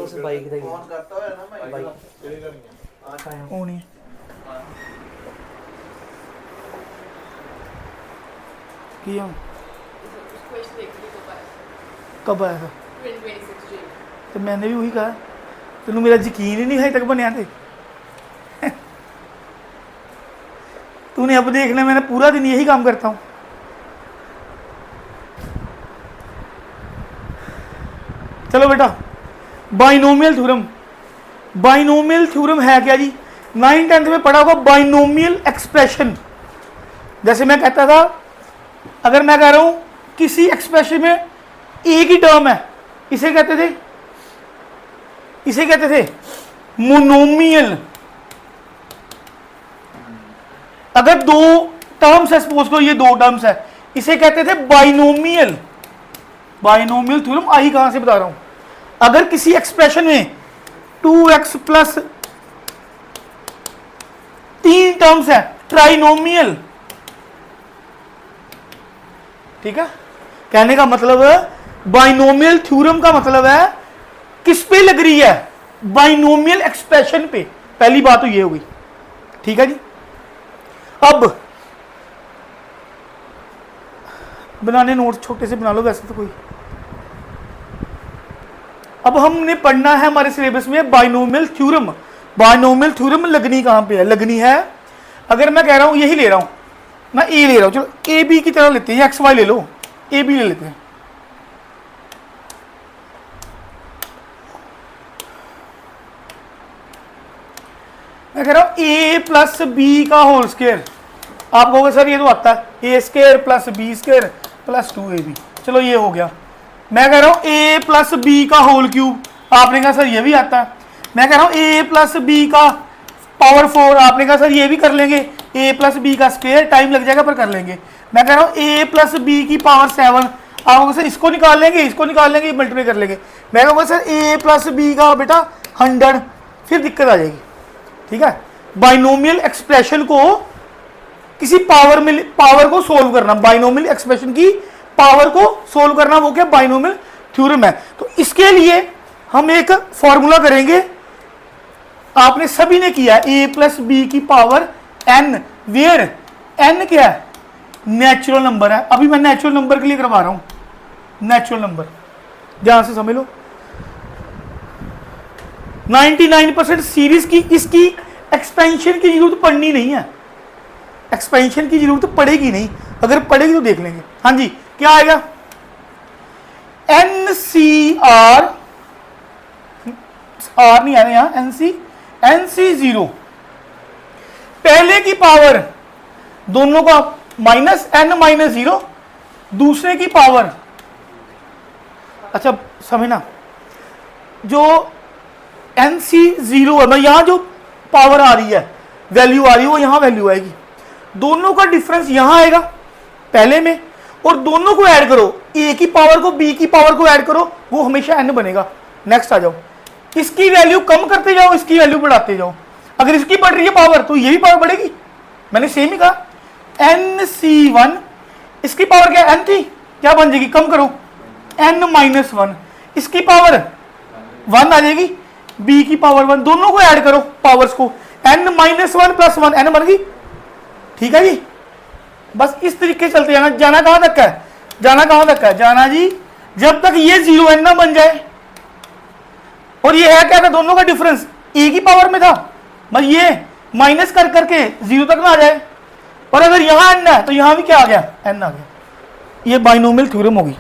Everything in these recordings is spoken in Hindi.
उस बाइक ਦਾ फोन करता है ना मैं ਬਾਈਕ किहड़ी करनी है ਉਹ ਨਹੀਂ ਕੀ ਆ कब आया था तो मैंने भी वही कहा तेन मेरा यकीन ही नहीं है तक बनया थे तूने अब देखना मैंने पूरा दिन यही काम करता हूँ चलो बेटा बाइनोमियल थ्योरम है क्या जी 9th 10th में पढ़ा होगा बाइनोमियल एक्सप्रेशन जैसे मैं कहता था अगर मैं कह रहा हूँ किसी एक्सप्रेशन में एक ही टर्म है इसे कहते थे मोनोमियल अगर दो टर्म्स है सपोज करो ये दो टर्म्स है इसे कहते थे बाइनोमियल थ्योरम आई कहां से बता रहा हूं अगर किसी एक्सप्रेशन में 2x प्लस 3 टर्म्स है ट्राइनोमियल ठीक है कहने का मतलब बाइनोमियल थ्योरम का मतलब है किस पे लग रही है बाइनोमियल एक्सप्रेशन पे पहली बात तो ये होगी ठीक है जी अब बनाने नोट छोटे से बना लो वैसे तो कोई अब हमने पढ़ना है हमारे सिलेबस में बाइनोमियल थ्योरम लगनी कहां पे है लगनी है अगर मैं कह रहा हूं यही ले रहा हूं मैं ए ले रहा हूं चलो ए बी की तरह लेते हैं एक्स वाई ले लो ए बी ले लेते हैं मैं कह रहा हूं ए प्लस बी का होल स्क्वायर आप कहोगे सर ये तो आता है A square plus B square plus 2ab चलो ये हो गया मैं कह रहा हूं ए प्लस बी का होल क्यूब आपने कहा सर ये भी आता है मैं कह रहा हूं ए प्लस बी का पावर 4 आपने कहा सर ये भी कर लेंगे ए प्लस बी का स्क्वायर टाइम लग जाएगा पर कर लेंगे मैं कह रहा हूं ए प्लस बी की पावर 7 आप कहोगे सर इसको निकाल लेंगे मल्टीप्लाई कर लेंगे मैं कहूँगा सर ए प्लस बी का बेटा 100 फिर दिक्कत आ जाएगी ठीक है बाइनोमियल एक्सप्रेशन को किसी पावर को सोल्व करना बाइनोमियल एक्सप्रेशन की पावर को सोल्व करना वो क्या बाइनोमियल थ्योरम है तो इसके लिए हम एक फॉर्मूला करेंगे आपने सभी ने किया ए प्लस बी की पावर एन वेयर एन क्या है नेचुरल नंबर है अभी मैं नेचुरल नंबर के लिए करवा रहा हूं नेचुरल नंबर ध्यान से समझ लो 99% सीरीज की इसकी एक्सपेंशन की जरूरत पड़नी नहीं है एक्सपेंशन की जरूरत पड़ेगी नहीं अगर पड़ेगी तो देख लेंगे हाँ जी क्या आएगा एन सी आर नहीं आ रहा यहां एन सी 0 पहले की पावर दोनों का माइनस एन माइनस 0 दूसरे की पावर अच्छा समझना जो एन सी 0 है यहां जो पावर आ रही है वैल्यू आ रही है वो यहां वैल्यू आएगी दोनों का डिफरेंस यहां आएगा पहले में और दोनों को ऐड करो ए की पावर को बी की पावर को ऐड करो वो हमेशा एन बनेगा नेक्स्ट आ जाओ इसकी वैल्यू कम करते जाओ इसकी वैल्यू बढ़ाते जाओ अगर इसकी बढ़ रही है पावर तो ये भी पावर बढ़ेगी मैंने सेम ही कहा एन सी 1 इसकी पावर क्या एन थी क्या बन जाएगी कम करो एन माइनस 1 इसकी पावर 1 आ जाएगी बी की पावर 1 दोनों को ऐड करो पावर्स को एन माइनस 1 प्लस 1 एन बन गई ठीक है जी बस इस तरीके से चलते जाना कहां तक है जाना जी जब तक ये 0 एन ना बन जाए और ये है क्या था दोनों का डिफरेंस ए की पावर में था बस ये माइनस कर करके 0 तक ना आ जाए और अगर यहां एन है तो यहां भी क्या आ गया एन आ गया ये बाइनोमियल थ्योरम होगी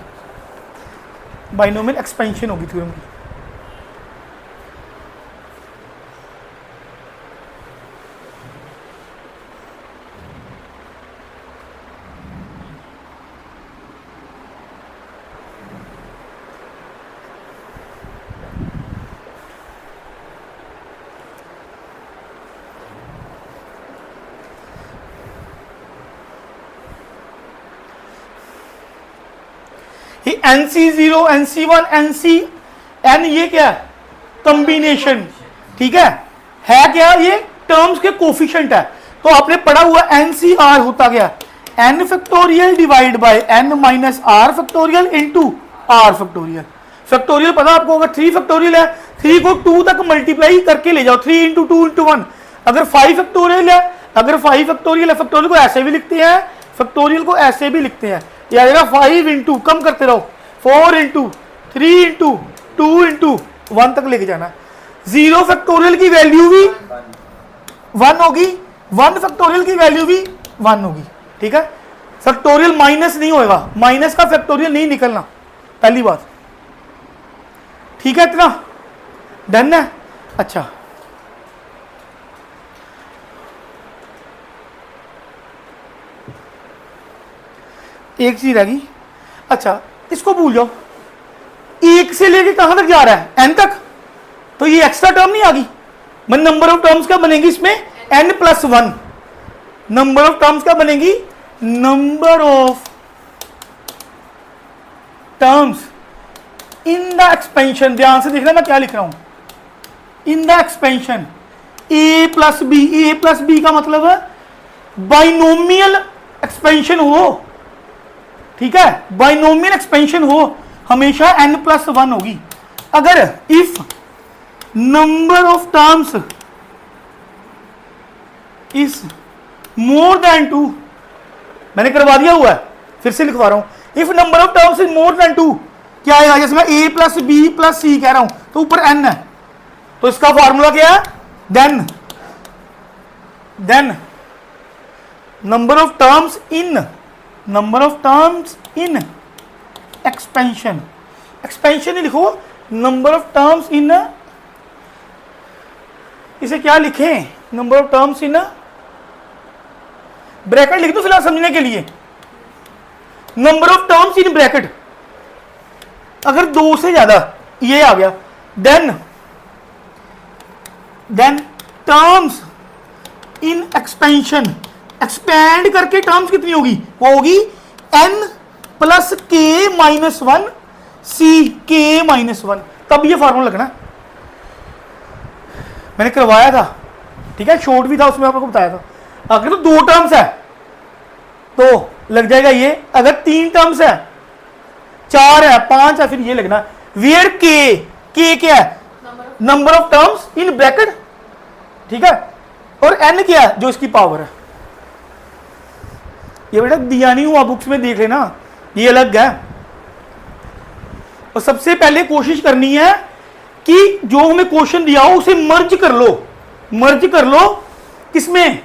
बाइनोमियल एक्सपेंशन होगी थ्योरम की NC0 NC1 NC N ये क्या है कॉम्बिनेशन ठीक है क्या ये टर्म्स के कोफिशिएंट है तो आपने पढ़ा हुआ NCR होता गया n factorial divide by n minus r factorial into r factorial factorial पता आपको, अगर 3 फैक्टोरियल है 3 को 2 तक मल्टीप्लाई करके ले जाओ, 3 इंटू 2 इंटू 1। अगर 5 फैक्टोरियल है, अगर 5 फैक्टोरियल है, फैक्टोरियल को ऐसे भी लिखते हैं, फैक्टोरियल को ऐसे भी लिखते हैं, ये आएगा 5 इंटू, कम करते रहो, 4 इंटू 3 इंटू 2 इंटू 1 तक लेके जाना। 0 फैक्टोरियल की वैल्यू भी 1 होगी, 1 फैक्टोरियल की वैल्यू भी 1 होगी। ठीक है, फैक्टोरियल माइनस नहीं होएगा, माइनस का फैक्टोरियल नहीं निकलना, पहली बात। ठीक है, इतना डन है। अच्छा, एक चीज रहेगी। अच्छा, इसको भूल जाओ, 1 से लेके कहां तक जा रहा है, n तक, तो ये एक्स्ट्रा टर्म नहीं आ गई। मैं नंबर ऑफ टर्म्स क्या बनेगी इसमें, n+1। नंबर ऑफ टर्म्स क्या बनेगी, number of terms in the expansion. ध्यान से देखना मैं क्या लिख रहा हूं, in the expansion a plus B. A plus B का मतलब है बाइनोमियल एक्सपेंशन हो। ठीक है, बाइनोमियल एक्सपेंशन हो हमेशा n+1 होगी। अगर if number of terms is more than 2, मैंने करवा दिया हुआ है, फिर से लिखवा रहा हूं, if number of terms is more than 2 क्या आएगा, जैसे मैं a प्लस बी प्लस सी कह रहा हूं तो ऊपर n है, तो इसका फॉर्मूला क्या है, then number of terms in expansion. Expansion ही लिखो, नंबर ऑफ टर्म्स इन, इसे क्या लिखें, number of terms in bracket लिख दो फिलहाल समझने के लिए, number of terms in bracket. अगर 2 से ज्यादा ये आ गया, then terms in expansion, expand करके टर्म्स कितनी होगी, वो होगी n+k-1 ck-1, तब ये फॉर्मूला लगना। मैंने करवाया था, ठीक है, शॉर्ट भी था उसमें, आपको बताया था। अगर तो 2 टर्म्स है तो लग जाएगा ये, अगर 3 टर्म्स है, 4 है, 5 है, फिर ये लगना वेयर के क्या है, number of terms in bracket. ठीक है, और n क्या है, जो इसकी पावर है। ये बेटा दिया नहीं हुआ, बुक्स में देख लेना, ये अलग है। और सबसे पहले कोशिश करनी है कि जो हमें क्वेश्चन दिया हो उसे मर्ज कर लो किसमें,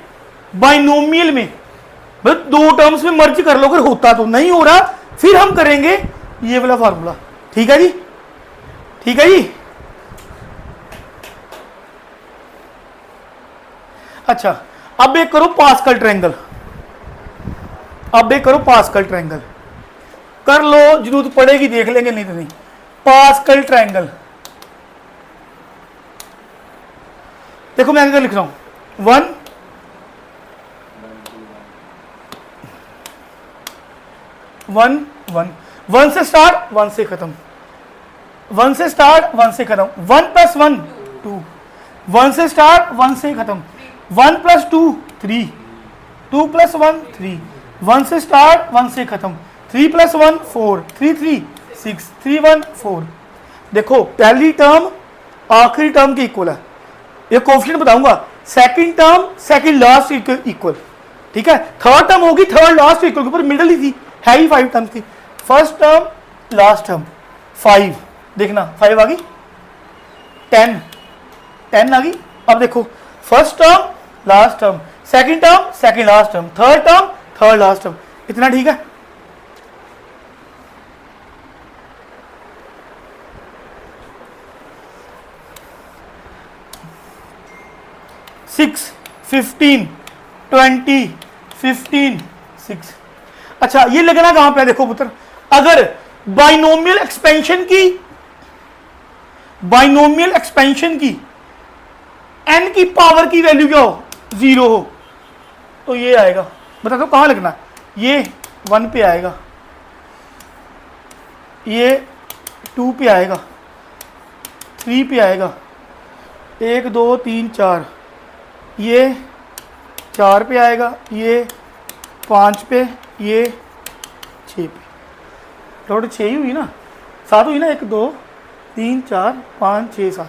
बाइनोमियल में, बस 2 टर्म्स में मर्ज कर लो। अगर होता तो, नहीं हो रहा फिर हम करेंगे ये वाला फार्मूला। ठीक है जी, ठीक है जी। अच्छा, अब एक करो पास्कल ट्रायंगल, कर लो, जरूरत पड़ेगी देख लेंगे, नहीं तो नहीं। पास्कल ट्रायंगल देखो, मैं क्या लिख रहा हूं, 1 से स्टार्ट 1 से खत्म, 1 से स्टार्ट 1 से खत्म, 1 + 1 2, 1 से स्टार्ट 1 से खत्म, 1 + 2 3, 2 + 1 3, 1 से स्टार्ट 1 से खत्म, 3 + 1 4, 3 3 6, 3 1 4। देखो पहली टर्म आखिरी टर्म के इक्वल है, ये कोएफिशिएंट बताऊंगा, second term second last equal. ठीक है, थर्ड टर्म होगी थर्ड लास्ट इक्वल, ऊपर मिडल ही थी, है ही 5 टर्म थी, फर्स्ट टर्म लास्ट टर्म 5, देखना 5 आ गई, 10 आ गई। अब देखो first term last term, second term second last term, third term third last term, इतना ठीक है। सिक्स 15 20 15 6। अच्छा, ये लगना कहां पे है, देखो पुत्र, अगर बाइनोमियल एक्सपेंशन की n की पावर की वैल्यू क्या हो, 0 हो, तो ये आएगा। बता दो कहां लगना, ये 1 पे आएगा, ये 2 पे आएगा, 3 पे आएगा, 1 2 3 4, ये 4 पे आएगा, ये 5 पे, ये 6 पे। टोटल 6 ही हुई ना, 7 हुई ना, 1 2 3 4 5 6 7,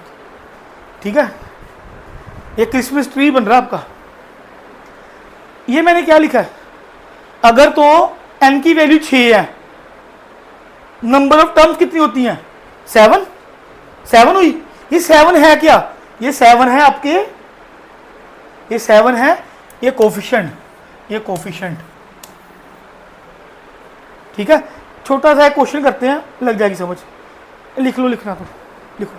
ठीक है। ये क्रिसमस ट्री बन रहा है आपका। ये मैंने क्या लिखा है, अगर तो n की वैल्यू 6 है, नंबर ऑफ टर्म्स कितनी होती हैं 7, 7 हुई। ये 7 है क्या, ये 7 है आपके, ये 7 है, ये कोफिशिएंट, ये कोफिशिएंट, ठीक है। छोटा सा क्वेश्चन करते हैं, लग जाएगी समझ। लिख लो, लिखना तो लिखो।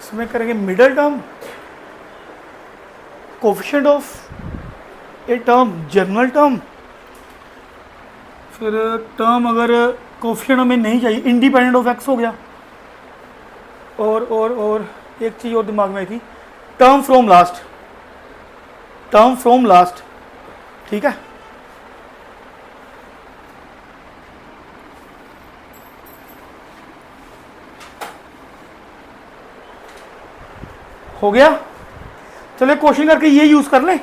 इसमें करेंगे middle term, coefficient of a term, general term, फिर टर्म अगर कोफिशिएंट हमें नहीं चाहिए, इंडिपेंडेंट ऑफ एक्स हो गया, और एक चीज़ और दिमाग में आई थी, term from last, term from last, ठीक है। हो गया। चलो क्वेश्चन करके ये यूज कर ले।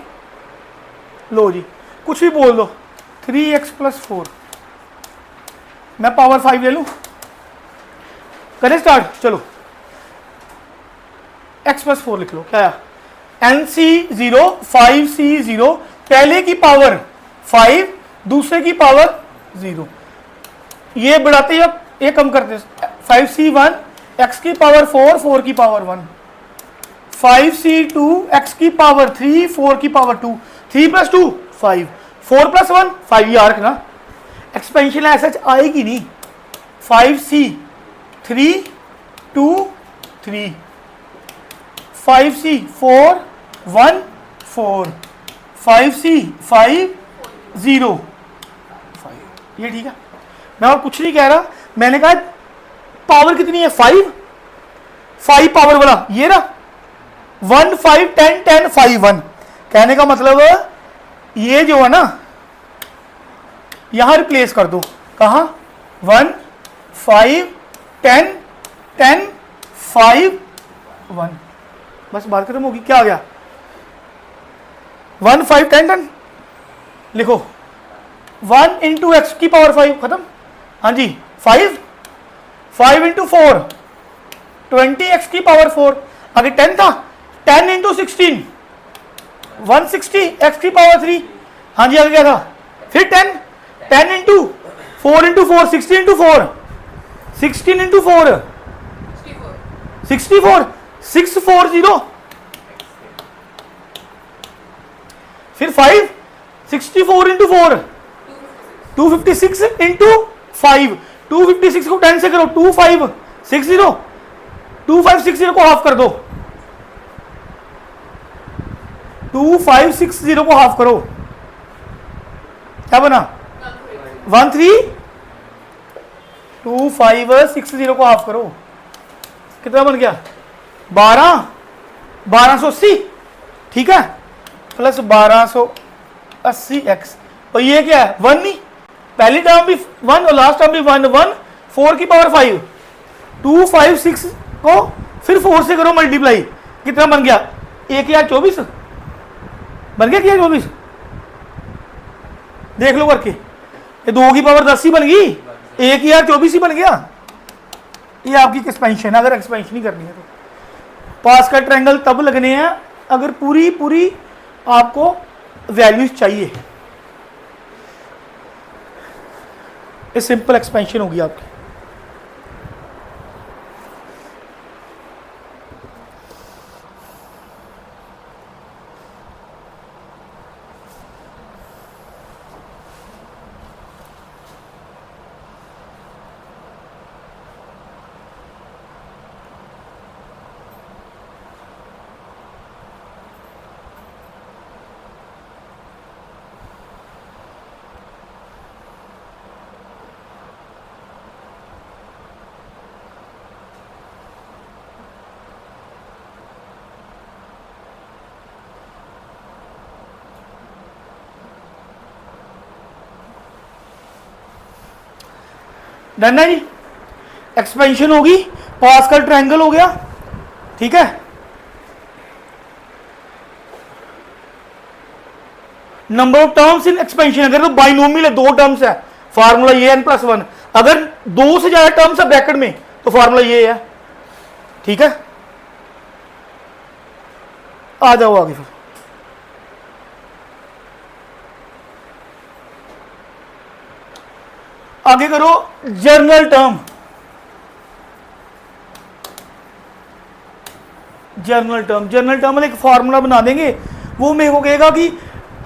लो जी, कुछ भी बोल दो, 3x + 4, मैं पावर 5 ले लूं, करें स्टार्ट। चलो x + 4 लिख लो, क्या आया, nc0 5c0, पहले की पावर 5, दूसरे की पावर 0, ये बढ़ाते ही अब ये कम करते, 5c1 x की पावर 4, 4 की पावर 1, 5c2 x की पावर 3, 4 की पावर 2, 3 + 2 5, 4 + 1 5, यार रखना, एक्सपेंशन ऐसा आएगी नहीं। 5c 3 2 3, 5c 4 1 4, 5c 5 0 5, ये ठीक है। मैं और कुछ नहीं कह रहा, मैंने कहा पावर कितनी है 5, 5 पावर वाला ये रहा, 1 5 10 10 5 1, कहने का मतलब ये जो है ना, यहां रिप्लेस कर दो, कहा 1 5 10 10 5 1, बस बात खत्म होगी। क्या आ गया, 1 5 10 10 लिखो, 1 × x की पावर 5 खत्म, हाँ जी 5 5 × 4 20x की पावर 4, आगे 10 था, 10 × 16 160 x की पावर 3, हाँ जी आगे क्या था, फिर 10 10 × 4 × 4 16 × 4 16 × 4 64 640, फिर 5 64 × 4 256 × 5, 256 को 10 से करो, 2560 2560 को हाफ कर दो, 2560 को हाफ करो, क्या बना 2560 को हाफ करो, कितना बन गया 1280, ठीक है, प्लस 1280x, और ये क्या है 1 नहीं, पहली टर्म भी 1 और लास्ट टर्म भी 1 1, 4 की पावर 5, 256 को फिर 4 से करो मल्टीप्लाई, कितना बन गया 1024 बन गया, क्या 24 देख लो करके, ये 2 की पावर 10 ही बन गई, 1024 ही बन गया। ये आपकी एक्सपेंशन है, अगर एक्सपेंशन ही करनी है तो। पास का ट्रायंगल तब लगने हैं अगर पूरी पूरी आपको वैल्यूज चाहिए, ये सिंपल एक्सपेंशन होगी आपकी। डन है जी, एक्सपेंशन होगी पास्कल ट्रायंगल हो गया, ठीक है। Number of terms in expansion, अगर तो बाइनोमियल है, दो टर्म्स है, फार्मूला ये n+1, अगर दो से ज्यादा टर्म्स है ब्रैकेट में तो फार्मूला ये है, ठीक है। आ जाओ आगे फिर, आगे करो जर्नल टर्म। जर्नल टर्म में एक फार्मूला बना देंगे, वो मेरे को कहेगा कि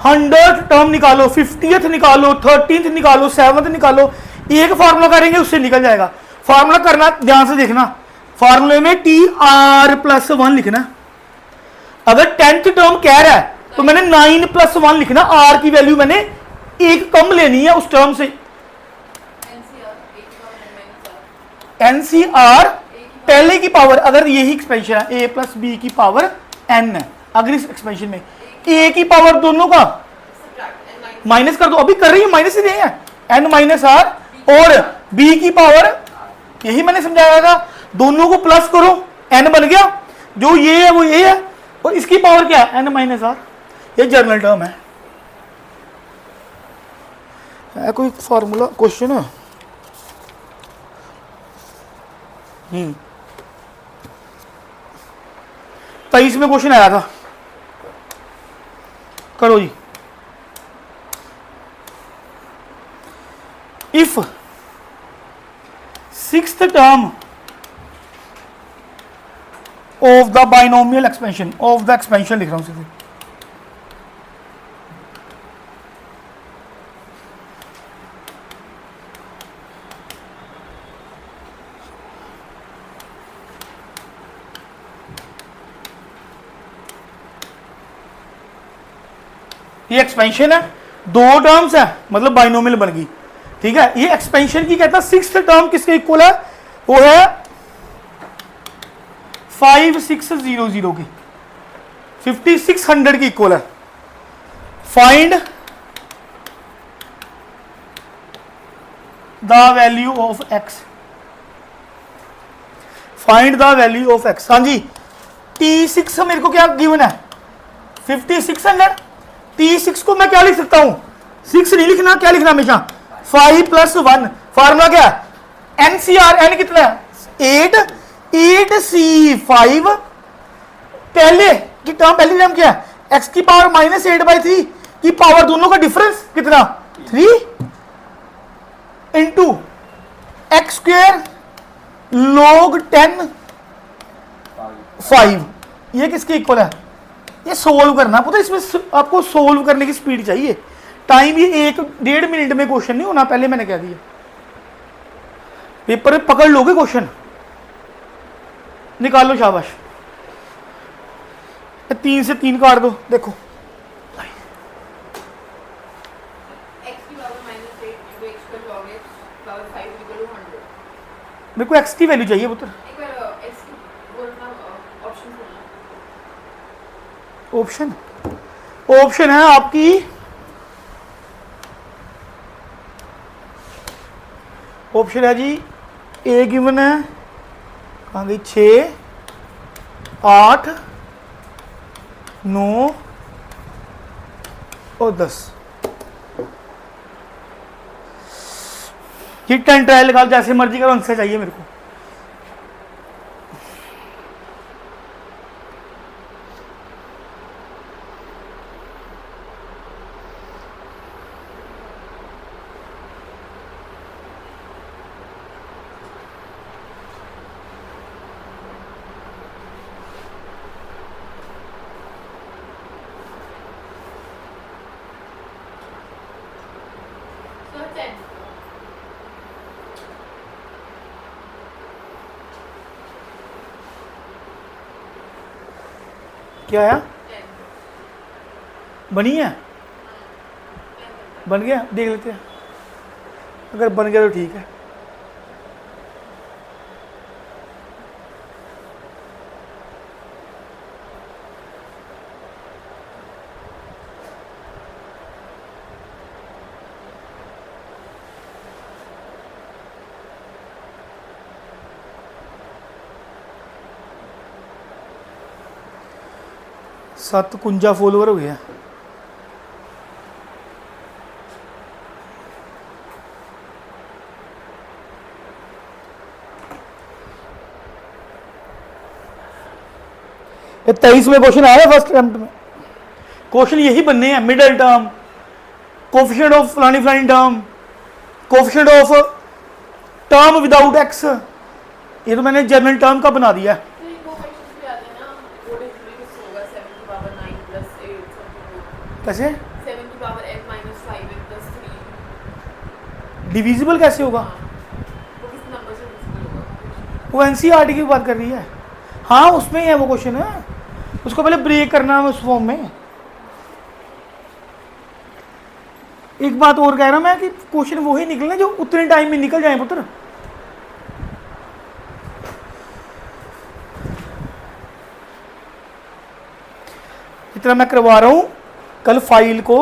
100th टर्म निकालो, 50th निकालो, 13th निकालो, 7th निकालो, एक फार्मूला करेंगे उससे निकल जाएगा। फार्मूला करना ध्यान से देखना, फार्मूले में TR+1 लिखना। अगर 10th टर्म कह रहा है तो मैंने 9+1 लिखना, R की वैल्यू मैंने एक कम लेनी है उस टर्म से। NCR पहले की पावर, अगर यही एक्सपेंशन है a+b की पावर n है, अगर इस एक्सपेंशन में a की पावर दोनों का माइनस कर दो, अभी कर रही है माइनस ही नहीं है, n-r, और b की पावर यही मैंने समझाया था, दोनों को प्लस करो, n बन गया, जो ये है वो ये है, और इसकी पावर क्या है n-r। ये जर्नल टर्म है कोई फॉर्मूला क्वेश्चन है? 23 में क्वेश्चन आया था, करो जी। If 6th term of the binomial expansion, of the expansion लिख रहा हूं सीधे, ये एक्सपेंशन है, दो टर्म्स है, मतलब बाइनोमियल बन गई, ठीक है। ये एक्सपेंशन की कहता है 6th टर्म किसके इक्वल है, वो है 5600 की, 5600 की इक्वल है। Find the value of x, find the value of x। हाँ जी, T6 मेरे को क्या गिवन है 5600, T6 को मैं क्या लिख सकता हूं, 6 नहीं लिखना, क्या लिखना हमेशा 5+1। फार्मूला क्या है, NCR, n कितना है 8, 8C5, पहले की टर्म, पहली टर्म क्या है x की पावर -8/3 की पावर, दोनों का डिफरेंस कितना 3 इंटू x² log 10 5, ये किसके इक्वल है। ये सोल्व करना, पता है इसमें आपको सोल्व करने की स्पीड चाहिए, टाइम ये 1-1.5 मिनट में क्वेश्चन नहीं होना, पहले मैंने कह दिया, पेपर में पकड़ लोगे क्वेश्चन, निकालो शाबाश। 3 से 3 काट दो, देखो मेरे को x की वैल्यू चाहिए पुत्र। ऑप्शन, ऑप्शन है आपकी ऑप्शन है जी, ए गिवन है, कहाँ गई, 6, 8, 9 और 10। ये 10 ट्रायल लगा, जैसे मर्जी करो, आंसर चाहिए मेरे को। क्या आया, बनी है, बन गया, देख लेते हैं, अगर बन गया तो ठीक है। 57 फॉलोवर हो गया। ये 23वें क्वेश्चन आया फर्स्ट अटेम्प्ट में। क्वेश्चन यही बनने हैं, मिडल टर्म, कोफिशिएंट ऑफ फलानी फलानी term, coefficient of term without x. ये तो मैंने जनरल टर्म का बना दिया है। कैसे डिविजिबल कैसे होगा? वो एनसीईआरटी की बात कर रही है। हाँ उसमें ही है वो क्वेश्चन है, उसको पहले ब्रेक करना है उस फॉर्म में। एक बात और कह रहा मैं कि क्वेश्चन वो ही निकलना जो उतने टाइम में निकल जाए पुत्र। इतना मैं करवा रहा हूं, कल फाइल को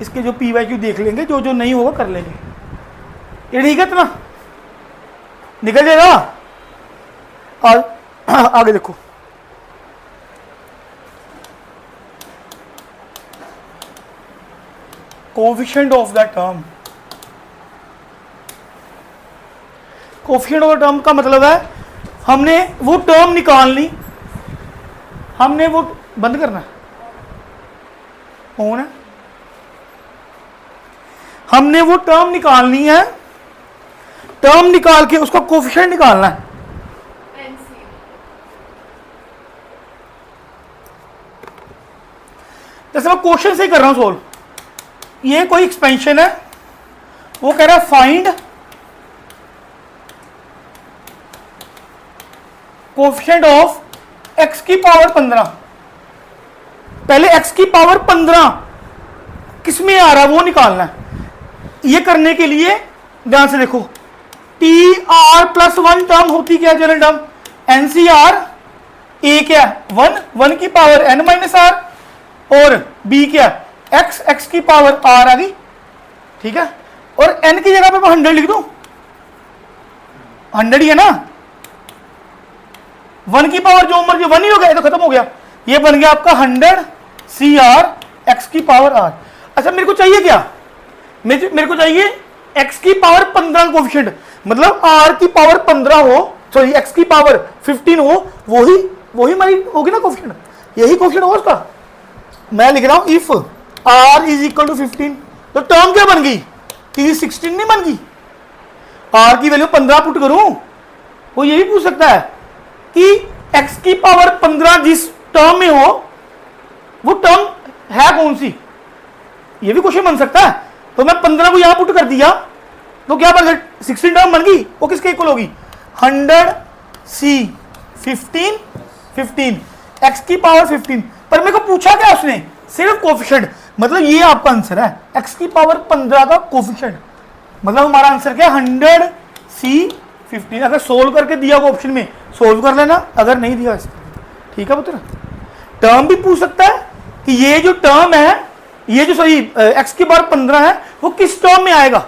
इसके जो PYQ देख लेंगे, जो जो नहीं होगा कर लेंगे। ये ठीक है इतना निकल जाएगा। आगे देखो, coefficient of the term. Coefficient of the term का मतलब है हमने वो टर्म निकाल ली, हमने वो बंद करना है, ऑन है, हमने वो टर्म निकालनी है, टर्म निकाल के उसका कोफिशिएंट निकालना है। जैसे मैं क्वेश्चन से ही कर रहा हूं सोल्व, ये कोई एक्सपेंशन है, वो कह रहा है फाइंड कोफिशिएंट ऑफ x की पावर 15। पहले x की पावर 15 किसमें आ रहा है वो निकालना है। ये करने के लिए ध्यान से देखो, TR+1 टर्म होती क्या जनरल टर्म, NCR, A क्या 1 की पावर n-r और B क्या x की पावर r आ गई, ठीक है। और n की जगह पे मैं 100 लिख दूं, 100 ही है ना, 1 की पावर जो मर्जी 1 ही हो गया, तो खत्म हो गया। ये बन गया आपका 100 CR x की पावर r। अच्छा मेरे को चाहिए क्या, मेरे को चाहिए x की पावर 15 कोफिशिएंट, मतलब r की पावर 15 हो, सॉरी x की पावर 15 हो, वही हमारी होगी ना कोफिशिएंट, यही कोफिशिएंट होगा उसका। मैं लिख रहा हूं if r is equal to 15, तो टर्म क्या बन गई, कि 16 नहीं बन गई। r की वैल्यू 15 पुट करूं, वो यही पूछ सकता है कि x की पावर 15 जिस टर्म में हो वो टर्म है कौन सी, ये भी क्वेश्चन बन सकता है। तो मैं 15 को यहां पुट कर दिया तो क्या बन गया, 16 टर्म बन गई, वो किसके इक्वल होगी, 100 C 15 x की पावर 15। पर मेरे को पूछा क्या उसने, सिर्फ कोफिशिएंट, मतलब ये आपका आंसर है x की पावर 15 का कोफिशिएंट, मतलब हमारा आंसर क्या है 100 C 15। अगर सोल्व करके दिया होगा ऑप्शन में सोल्व कर लेना, अगर नहीं दिया ठीक है पुत्र। टर्म भी पूछ सकता है कि ये जो टर्म है, ये जो सॉरी x की पावर 15 है वो किस टर्म में आएगा।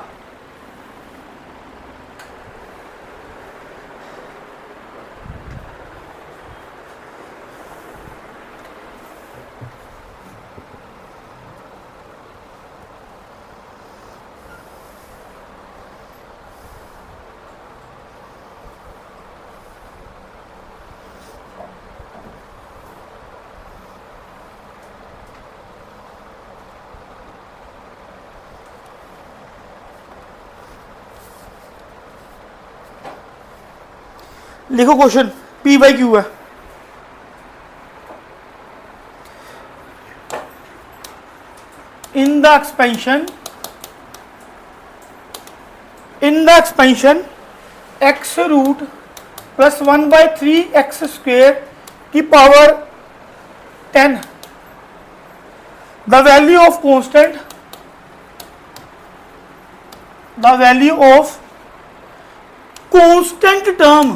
लिखो क्वेश्चन P/Q है, in the expansion x root plus 1/3 x square की power 10 the value of constant term,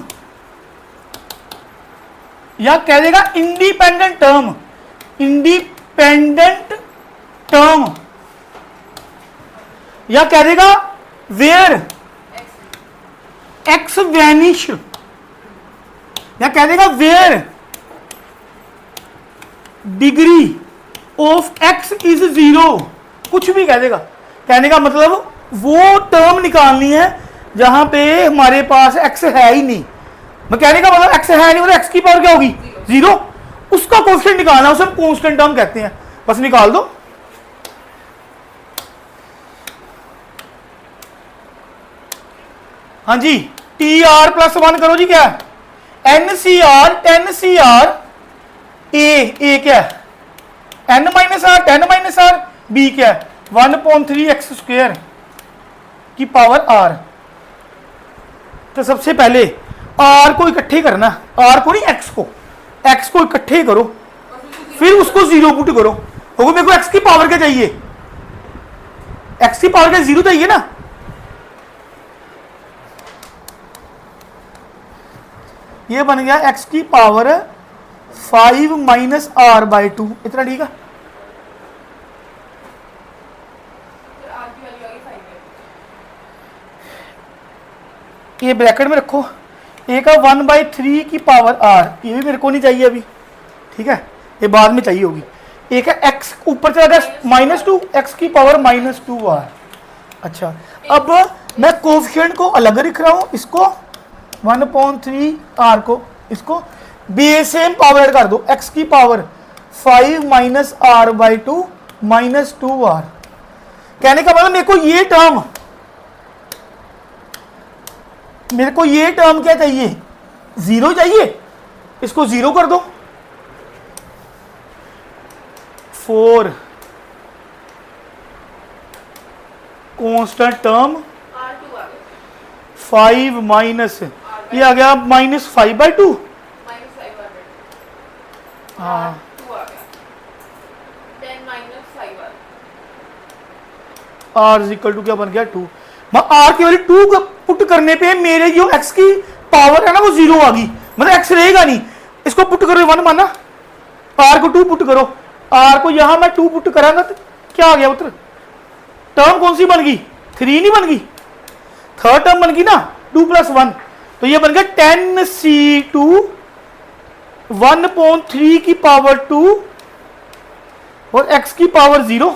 या कह देगा इंडिपेंडेंट टर्म, या कह देगा वेयर x वैनिश, या कह देगा where degree of x is 0, कुछ भी कह देगा। कहने का मतलब वो टर्म निकालनी है जहां पे हमारे पास एक्स है ही नहीं। मैं कहने का मतलब एक्स है नहीं, मतलब एक्स की पावर क्या होगी 0, उसका कोएफिशिएंट निकालना, उसे हम कांस्टेंट टर्म कहते हैं। बस निकाल दो। हाँ जी, टी आर प्लस 1 करो जी, क्या n C r, ten C r, a क्या है n minus r, ten minus r, b क्या है 1/3 एक्स स्क्वायर की पावर आर। तो सबसे पहले आर को इकट्ठे करना, आर को नहीं एक्स को इकट्ठे करो, फिर उसको 0 पुट करो। होगा मेरे को एक्स की पावर क्या चाहिए, एक्स की पावर क्या 0 चाहिए ना। ये बन गया एक्स की पावर 5 माइनस आर बाई 2, इतना ठीक है। ये ब्रैकेट में रखो, ए का 1/3 की पावर आर, ये भी मेरे को नहीं चाहिए अभी, ठीक है, ये बाद में चाहिए होगी। ए का एक्स ऊपर चला गया -2, एक्स की पावर -2 आर। अच्छा, अब मैं कोएफिशिएंट को अलग लिख रहा हूं, इसको 1/3 आर को, इसको बेस सेम पावर ऐड कर दो, एक्स की power 5 minus r by 2 -2 r. कहने का मतलब मेरे को ये टर्म क्या चाहिए 0 चाहिए, इसको 0 कर दो। 4 कांस्टेंट टर्म 5 माइनस ये आ गया -5/2, हाँ आर इक्वल टू क्या बन गया 2। आर की वैल्यू 2 पुट करने पे मेरे जो एक्स की पावर है ना वो 0 आ गई, मतलब एक्स रहेगा नहीं। इसको पुट करो 1 माना, आर को 2 पुट करो, आर को यहां मैं 2 पुट करांगा तो क्या आ गया उत्तर, टर्म कौन सी बन गई 3 नहीं बन गई, थर्ड टर्म बन गई ना 2 + 1, तो ये बन गया 10c2 1/3 की पावर 2 और x की पावर 0।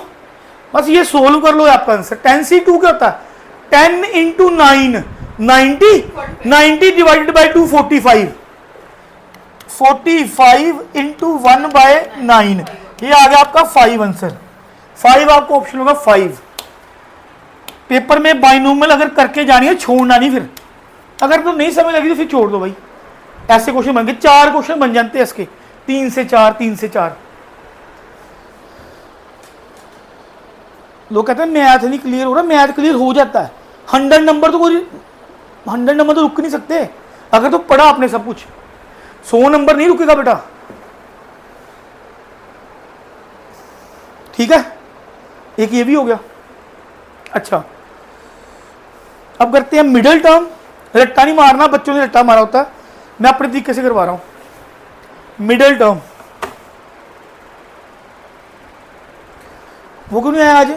बस ये सोल्व कर लो, आपका आंसर 10c2 क्या होता है 10 इंटू 9 90 डिवाइडेड बाई 2 45 इंटू 1/9, ये आ गया आपका 5 आंसर। 5 आपको ऑप्शन होगा 5। पेपर में बाइनोमियल अगर करके जानी है छोड़ना नहीं, फिर अगर तो नहीं समझ लगी तो फिर छोड़ दो भाई। ऐसे क्वेश्चन बन गए, 4 क्वेश्चन बन जाते हैं इसके, 3 से 4 3 से 4। लोग कहते हैं मैथ नहीं क्लियर हो रहा, मैथ क्लियर हो जाता है। 100 नंबर तो कोई 100 नंबर तो रुक नहीं सकते अगर तो पढ़ा आपने सब कुछ। 100 नंबर नहीं रुकेगा बेटा, ठीक है। एक ये भी हो गया। अच्छा, अब करते हैं मिडिल टर्म। रट्टा नहीं मारना, बच्चों ने रट्टा मारा होता है, मैं अपने तरीके से करवा रहा हूं। मिडिल टर्म वो क्यों नहीं आया आज,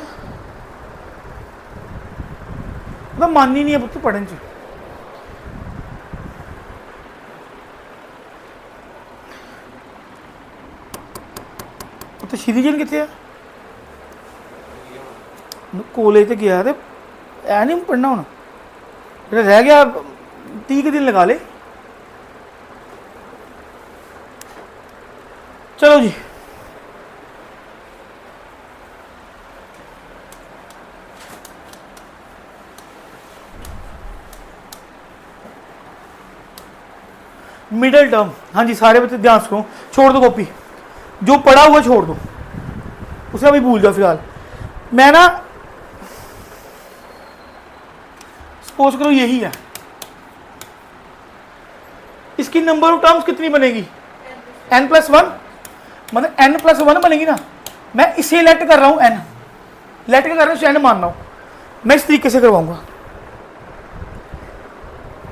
मतलब मान ही नहीं है तो पढ़न च तो श्रीजन कितने है कॉलेज तो गया तो ऐ नहीं पढ़ना होना, रह गया 30 दिन लगा ले। चलो जी, मिडिल टर्म। हाँ जी, सारे बच्चे ध्यान सुनो, छोड़ दो कॉपी, जो पढ़ा हुआ छोड़ दो, उसे अभी भूल जाओ फिलहाल। मैं ना सपोज करो यही है, इसकी नंबर ऑफ टर्म्स कितनी बनेगी n+1, मतलब n+1 बनेगी ना। मैं इसे लेट कर रहा हूं n, लेट कर रहा हूं n मान रहा हूं, मैं इस तरीके से करवाऊंगा।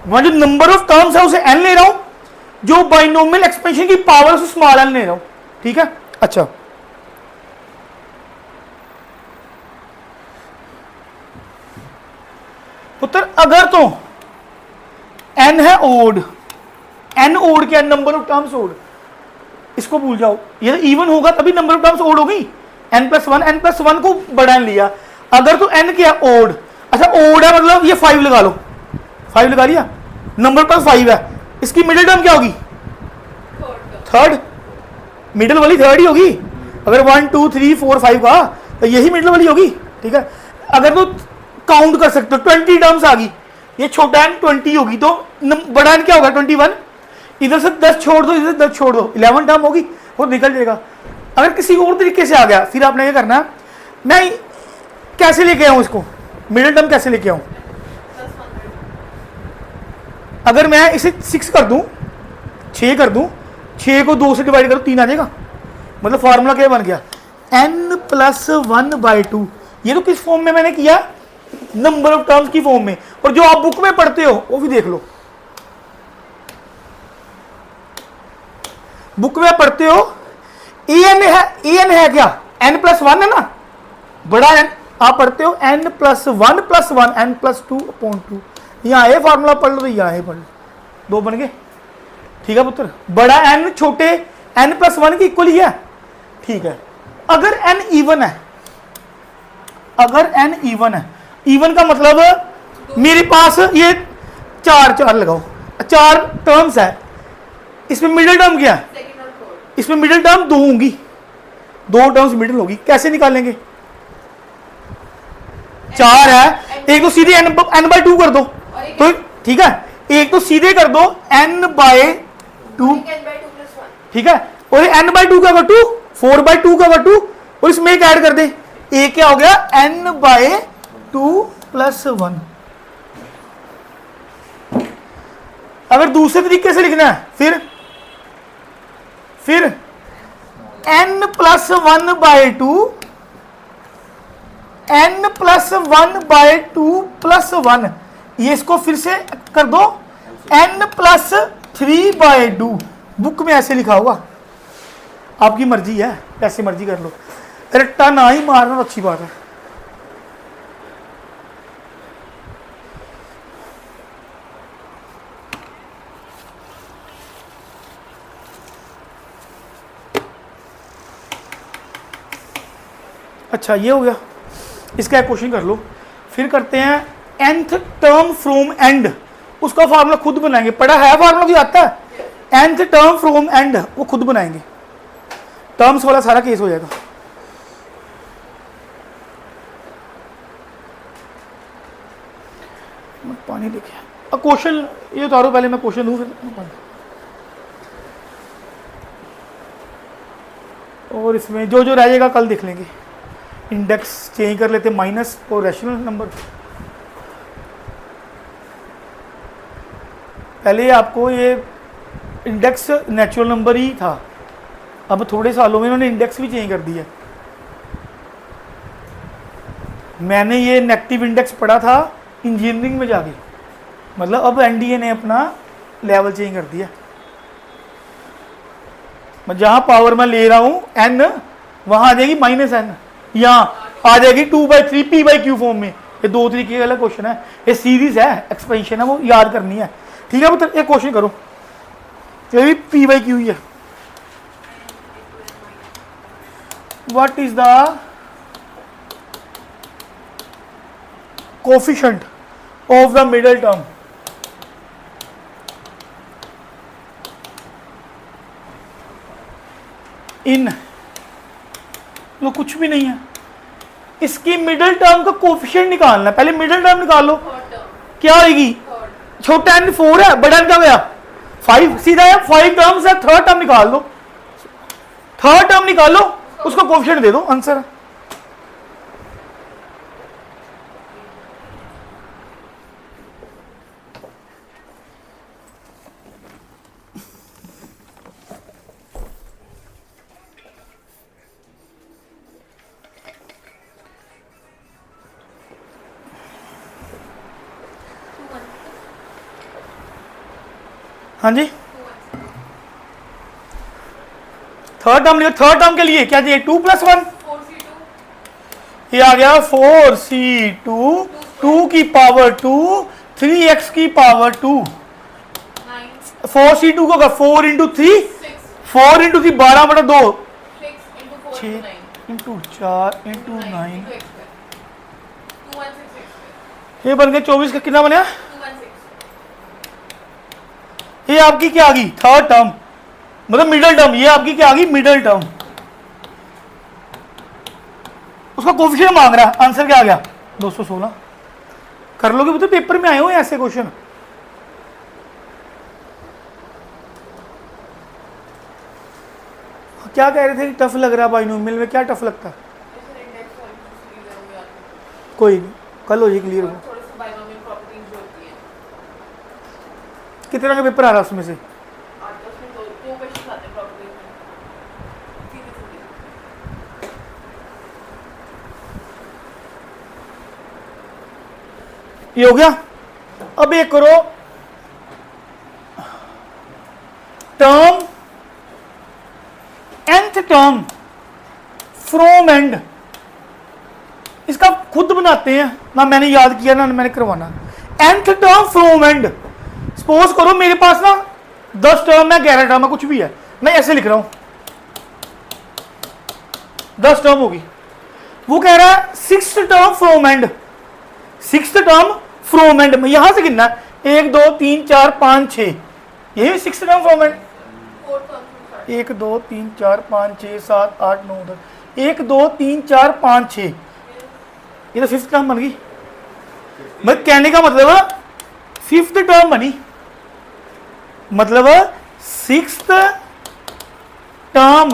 वहां जो नंबर ऑफ टर्म्स है उसे n ले रहा हूं, जो बाइनोमियल एक्सपेंशन की पावर उसे स्मॉल n ले रहा हूं, ठीक है। अच्छा, पुत्र अगर तो n है ओड, n ओड क्या नंबर ऑफ टर्म्स ओड, इसको भूल जाओ, ये इवन होगा तभी नंबर ऑफ टर्म्स ओड होगी। n+1 को बड़ा n लिया, अगर तो n क्या ओड, अच्छा ओड है मतलब ये 5 लगा लो, 5 लगा लिया, नंबर ऑफ टर्म्स 5 है, इसकी मिडिल टर्म क्या होगी? थर्ड, मिडिल वाली थर्ड ही होगी। अगर 1 2 3 4 5 का तो यही मिडिल वाली होगी, ठीक है। अगर तो काउंट कर सकते हो 20 टर्म्स आ गई, ये छोटा n 20 होगी तो बड़ा n क्या होगा 21, इधर से 10 छोड़ दो, इधर 10 छोड़ दो, 11 टर्म होगी, वो निकल जाएगा। अगर किसी और तरीके से आ गया फिर आपने क्या करना है, मैं कैसे लेके आऊं इसको, मिडिल टर्म कैसे लेके आऊं? अगर मैं इसे 6 कर दूं, 6 कर दूं, 6 को 2 से डिवाइड करो 3 आ जाएगा, मतलब फार्मूला क्या बन गया n+1/2। ये तो किस फॉर्म में मैंने किया, नंबर ऑफ टर्म्स की फॉर्म में, और जो आप बुक में पढ़ते हो वो भी देख लो, बुक में पढ़ते हो an है क्या, n+1 है ना, बड़ा n, आप पढ़ते हो n+1+1 n+2/2, यहाँ ये फार्मूला पढ़ लो तो यहाँ ये पढ़ लो, 2 बन गए, ठीक है पुत्र। बड़ा n छोटे n+1 की इक्वल ही है, ठीक है। अगर n इवन है, अगर n इवन है, इवन का मतलब मेरे पास ये 4 लगाओ, 4 टर्म्स है, इसमें मिडिल टर्म क्या है, इसमें मिडिल टर्म 2 होंगी, 2 टर्म्स मिडिल होगी, कैसे निकालेंगे? 4 है, एक तो सीधे n/2 कर दो, तो ठीक है, एक तो सीधे कर दो n/2, ठीक है, और n/2 का 2 4/2 का 2, और इसमें एक ऐड कर दे, एक क्या हो गया n/2+1। अगर दूसरे तरीके से लिखना है फिर n+1/2 n+1/2+1, ये इसको फिर से कर दो n+3/2। बुक में ऐसे लिखा होगा, आपकी मर्जी है, ऐसे मर्जी कर लो, रट्टा ना ही मारना तो अच्छी बात है। अच्छा ये हो गया, इसका एक क्वेश्चन कर लो। फिर करते हैं nth टर्म फ्रॉम एंड, उसका फार्मूला खुद बनाएंगे, पढ़ा है फार्मूला भी आता है, nth टर्म फ्रॉम एंड वो खुद बनाएंगे, टर्म्स वाला सारा केस हो जाएगा। पानी लेके अब क्वेश्चन ये उतारो, पहले मैं क्वेश्चन दूं फिर पानी। और इसमें जो जो रह जाएगा कल देख लेंगे, इंडेक्स चेंज कर लेते माइनस और रैशनल नंबर। पहले आपको ये इंडेक्स नेचुरल नंबर ही था, अब थोड़े सालों में इन्होंने इंडेक्स भी चेंज कर दिया। मैंने ये नेगेटिव इंडेक्स पढ़ा था इंजीनियरिंग में जाके, मतलब अब एनडीए ने अपना लेवल चेंज कर दिया। मैं जहां पावर मैं ले रहा हूं n, वहां आ जाएगी -n, यहाँ आ जाएगी 2/3 p/q फॉर्म में। ये 2 तरीके का क्वेश्चन है, ये सीरीज है, एक्सपेंशन है, वो याद करनी है, ठीक है पुत्र। एक क्वेश्चन करो, ये भी p/q ही है। What is the coefficient of the middle term? इन लो कुछ भी नहीं है, इसकी मिडिल टर्म का कोफिशिएंट निकालना है। पहले मिडिल टर्म निकाल लो, क्या होगी? छोटा n 4 है, बड़ा n क्या गया 5, सीधा है 5 टर्म्स है, थर्ड टर्म निकाल लो, थर्ड टर्म निकाल लो, उसको कोफिशिएंट दे दो, आंसर। हाँ जी, थर्ड टर्म लिखो। थर्ड टर्म के लिए क्या चाहिए? 2+1, ये आ गया 4c2, 2 की पावर 2, 3x की पावर 2, 4c2 को 4 × 3 4 into 3 12/2 6 into 4 6 into 9 into 4 into 9 into x square 216 x square ये बन गया 24 का कितना बनया 216 ये आपकी क्या आ गई थर्ड टर्म मतलब मिडिल टर्म ये आपकी क्या आ गई मिडिल टर्म उसका कोफिशिएंट मांग रहा है आंसर क्या आ गया 216 कर लोगे तो पेपर में आए हो ऐसे क्वेश्चन क्या कह रहे थे टफ लग रहा है बाइनोमियल में क्या टफ लगता है ऐसे इंडेक्स वाली चीजें हो गया कोई नहीं कल हो जाए क्लियर हो थोड़े से बाइनोमियल प्रॉपर्टीज जो होती हैं कितने का पेपर आ रहा है उसमें से 8-10 में दो क्वेश्चन आते हैं प्रॉपर्टीज में सीधे ये हो गया अब एक करो term nth term from and इसका खुद बनाते हैं ना मैंने याद किया ना मैंने करवाना nth term from and suppose करो मेरे पास ना 10 टर्म है 11 टर्म है कुछ भी है मैं ऐसे लिख रहा हूं 10 टर्म होगी वो कह रहा है 6th term from and 6th term from and यहां से गिनना 1 2 3 4 5 6 यही 6th टर्म फ्रॉम एंड 1 2 3 4 5 6 7 8 9 10 1 2 3 4 5 6 ये तो 5th टर्म बन गई मैं कहने का मतलब 5th टर्म बनी मतलब 6th टर्म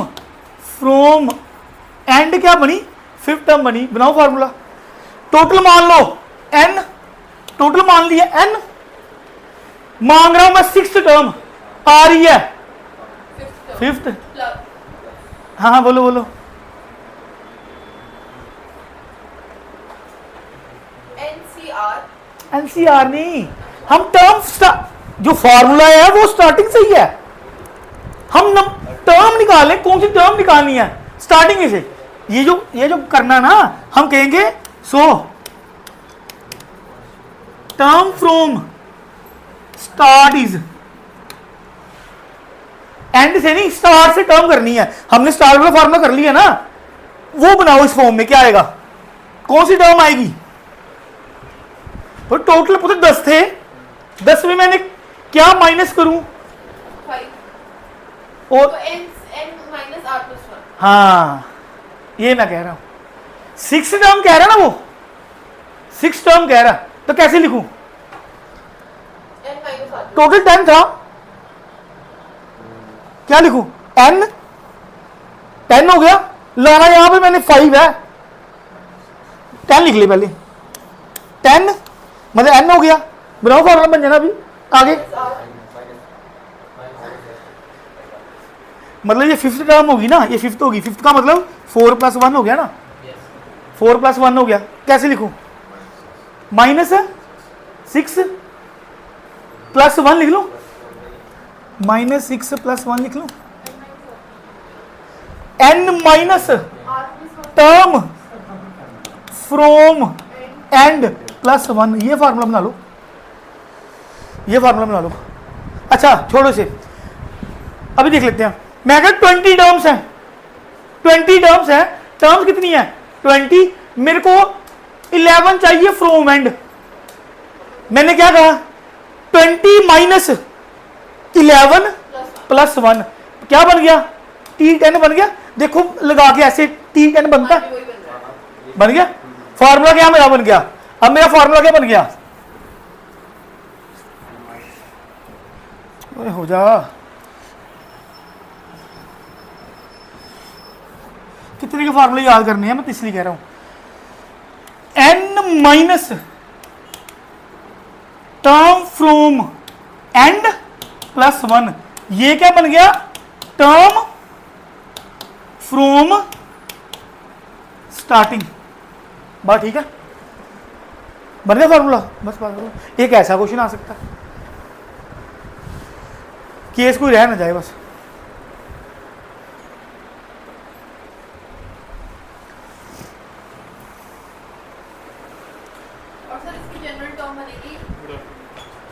फ्रॉम एंड क्या बनी 5th टर्म बनी बनाओ फार्मूला टोटल मान लो n टोटल मान लिया n मांग रहा हूं मैं 6th टर्म आ रही है 5th हाँ हाँ बोलो बोलो एनसीआर नहीं हम टर्म जो फॉर्मूला है वो स्टार्टिंग से ही है हम टर्म निकालें कौन सी टर्म निकालनी है स्टार्टिंग से ये जो करना ना हम कहेंगे term from start is and से नहीं स्टार्ट से टर्म करनी है हमने स्टार्ट वाला फॉर्मूला कर लिया ना वो बनाओ इस फॉर्म में क्या आएगा कौन सी टर्म आएगी तो टोटल पूरे 10 थे 10 में मैंने क्या माइनस करूं 5 और तो n minus r plus 1 हाँ ये मैं कह रहा हूं 6 टर्म कह रहा ना वो 6 टर्म कह रहा तो कैसे लिखूं n minus r टोटल 10 था क्या लिखूं n 10 हो गया लाना यहां पे मैंने 5 है 10 लिख ली पहले 10 मतलब n हो गया बनाओ फॉर्मूला बन जाना अभी आगे मतलब ये 5th टर्म होगी ना ये 5th होगी 5th का मतलब 4 + 1 हो गया ना 4 + 1 हो गया कैसे लिखूं माइनस 6 + 1 लिख लो -6 + 1 लिख लो n minus term from and +1 ये फार्मूला बना लो ये फार्मूला बना लो अच्छा छोड़ो इसे अभी देख लेते हैं मैं कह 20 टर्म्स हैं 20 टर्म्स हैं टर्म्स कितनी है 20 मेरे को 11 चाहिए फ्रॉम एंड मैंने क्या कहा 20 माइनस 11 + 1 क्या बन गया T10 बन गया देखो लगा के ऐसे T10 बनता है वही बन रहा है बन गया फार्मूला क्या मेरा बन गया अब मेरा फार्मूला क्या बन गया ओए हो जा कितने के फार्मूले याद करने हैं मैं तो इसलिए कह रहा हूं n minus term from and +1 ये क्या बन गया टर्म फ्रॉम स्टार्टिंग बात ठीक है बन गया फार्मूला बस बात करो एक ऐसा क्वेश्चन आ सकता है केस कोई रह ना जाए बस और सर इसकी जनरल टर्म बनेगी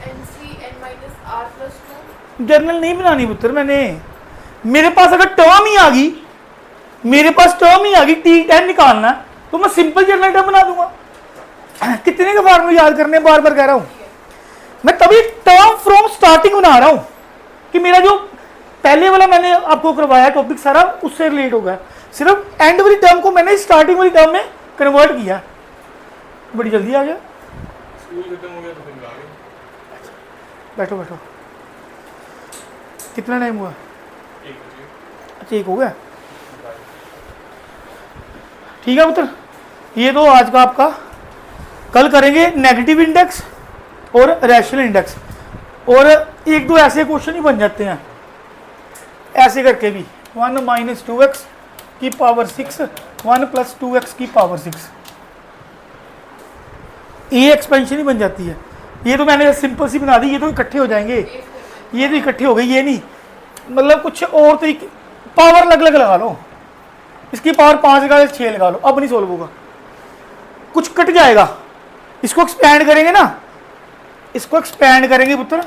n c n minus r plus 2 journal नहीं बनानी पुत्र मैंने मेरे पास अगर टर्म ही आ गई, मेरे पास टर्म ही आ गई, T10 निकालना है, तो मैं सिंपल जनरल टर्म बना दूंगा। कितने के फार्मूले याद करने, बार बार कह रहा हूं मैं, तभी टर्म फ्रॉम स्टार्टिंग बना रहा हूं कि मेरा जो पहले वाला मैंने आपको करवाया टॉपिक सारा उससे रिलेट होगा, सिर्फ एंड वाली टर्म को मैंने स्टार्टिंग वाली टर्म में कन्वर्ट किया। बड़ी जल्दी आ गया। स्कूल खत्म हो गया तो फिर आ गए। बैठो बैठो, कितना टाइम हुआ? एक बजे। अच्छा, एक हो गया, ठीक है पुत्र। ये तो आज का आपका, कल करेंगे नेगेटिव इंडेक्स और रैशनल इंडेक्स, और एक दो ऐसे क्वेश्चन ही बन जाते हैं ऐसे करके भी, 1 माइनस 2x की पावर 6, 1 प्लस 2x की पावर 6, ये एक्सपेंशन ही बन जाती है। ये तो मैंने सिंपल सी बना दी, ये तो इकट्ठे हो जाएंगे, ये तो इकट्ठे हो गए, ये नहीं मतलब कुछ और तरीके, पावर अलग अलग लगा लो, इसकी पावर 5 लगा 6 लगा लो, अब नहीं सोल्व होगा, कुछ कट जाएगा। इसको एक्सपैंड करेंगे ना, इसको एक्सपैंड करेंगे पुत्र,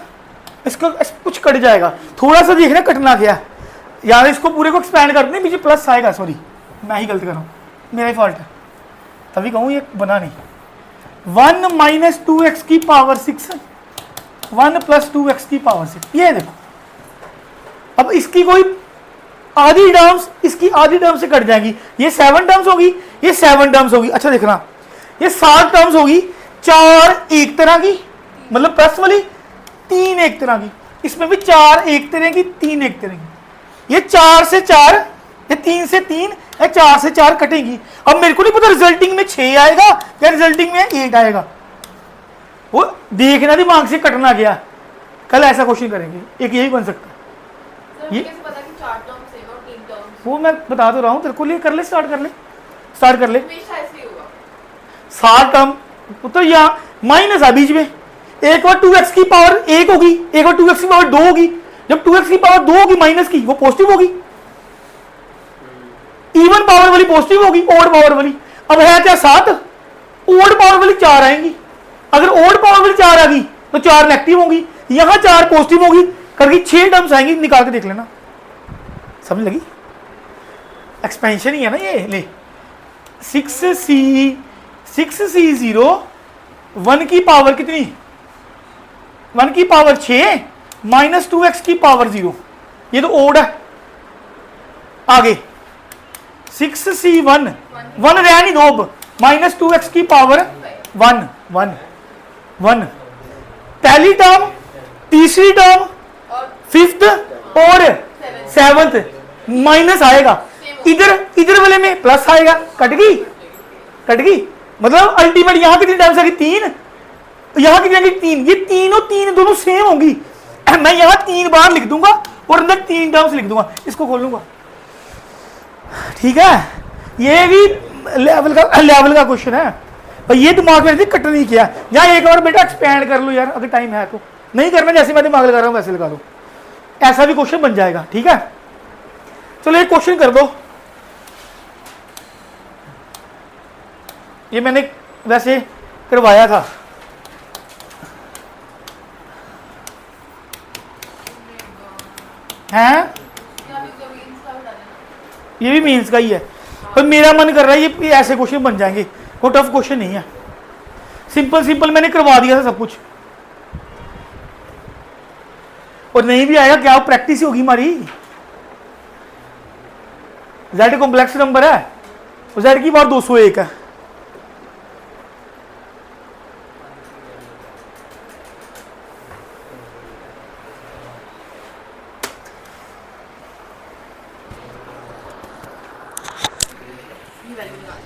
इसको कुछ कट जाएगा, थोड़ा सा देखना कटना क्या यार, इसको पूरे को एक्सपैंड कर दें, पीछे प्लस आएगा, सॉरी मैं ही गलत कर रहा हूँ, मेरा ही फॉल्ट है, तभी कहूँ ये बना नहीं। 1 माइनस 2x की पावर 6, 1 प्लस 2x की पावर 6, ये देखो। अब इसकी कोई आधी टर्म्स इसकी आधी टर्म से कट जाएंगी, ये 7 टर्म्स होगी, ये 7 टर्म्स होगी। अच्छा देखना, ये 7 टर्म्स होगी, 4 एक तरह की मतलब प्लस वाली, 3 एक तरह की, इसमें भी 4 एक तरह की, 3 एक तरह की, ये 4 से 4, ये 3 से 3, ये 4 से 4 कटेंगी। अब मेरे को नहीं पता रिजल्टिंग में 6 आएगा या रिजल्टिंग में 8 आएगा, वो देखना दिमाग से कटना क्या। कल ऐसा क्वेश्चन करेंगे, एक यही बन सकता है। सर ये- कैसे पता कि 4 टर्म्स है और 3 टर्म्स? वो मैं बता तो रहा हूँ तेरे को, लिए कर ले, स्टार्ट कर ले, स्टार्ट कर ले। हमेशा ऐसे ही होगा। 7 टर्म तो यहाँ माइनस है बीच में, एक बार 2x की पावर 1 होगी, एक बार 2x की पावर 2 होगी, जब 2x की पावर 2 होगी माइनस की, वो पॉजिटिव होगी, इवन पावर वाली पॉजिटिव होगी, ओड पावर वाली। अब है क्या 7, ओड पावर वाली 4 आएंगी, अगर ओड पावर वाली 4 आ गई तो 4 नेगेटिव होगी, यहां 4 पॉजिटिव होगी, करके 6 टर्म्स आएंगी, निकाल के देख लेना, समझ लगी? एक्सपेंशन ही है ना ये, ले 6c0, 1 की पावर कितनी, 1 की पावर 6 माइनस 2x की पावर 0, ये तो ओड है। आगे 6c1, 1 रह नहीं दो, माइनस 2x की पावर 1, 1, 1, पहली टर्म, तीसरी टर्म, और फिफ्थ और सेवंथ माइनस आएगा, इधर वाले में प्लस आएगा, कट गई, कट गई, मतलब अल्टीमेट यहां कितनी टर्म्स आएगी, 3, यहां कितनी आएगी, 3, ये तीनों 3 दोनों सेम होंगी। मैं यहां 3 बार लिख दूंगा और अंदर 3 टर्म्स लिख दूंगा, इसको खोल लूंगा, ठीक है? ये भी लेवल का क्वेश्चन है, पर ये दिमाग में कट नहीं किया। यहाँ एक और बेटा एक्सपेंड कर लो यार, अगर टाइम है तो, नहीं करना जैसे मैं दिमाग लगा रहा हूँ वैसे लगा लो, ऐसा भी क्वेश्चन बन जाएगा, ठीक है? चलो एक क्वेश्चन कर दो, ये मैंने वैसे करवाया था, हैं या भी कभी इंस्टा बता देना। ये भी मीन्स का ही है, पर मेरा मन कर रहा है ये ऐसे क्वेश्चन बन जाएंगे, कोई टफ क्वेश्चन नहीं है, सिंपल सिंपल मैंने करवा दिया था सब कुछ, और नहीं भी आएगा क्या, प्रैक्टिस ही होगी हमारी। Z कॉम्प्लेक्स नंबर है, Z की पावर 201 है, ये वैल्यू निकाल लो।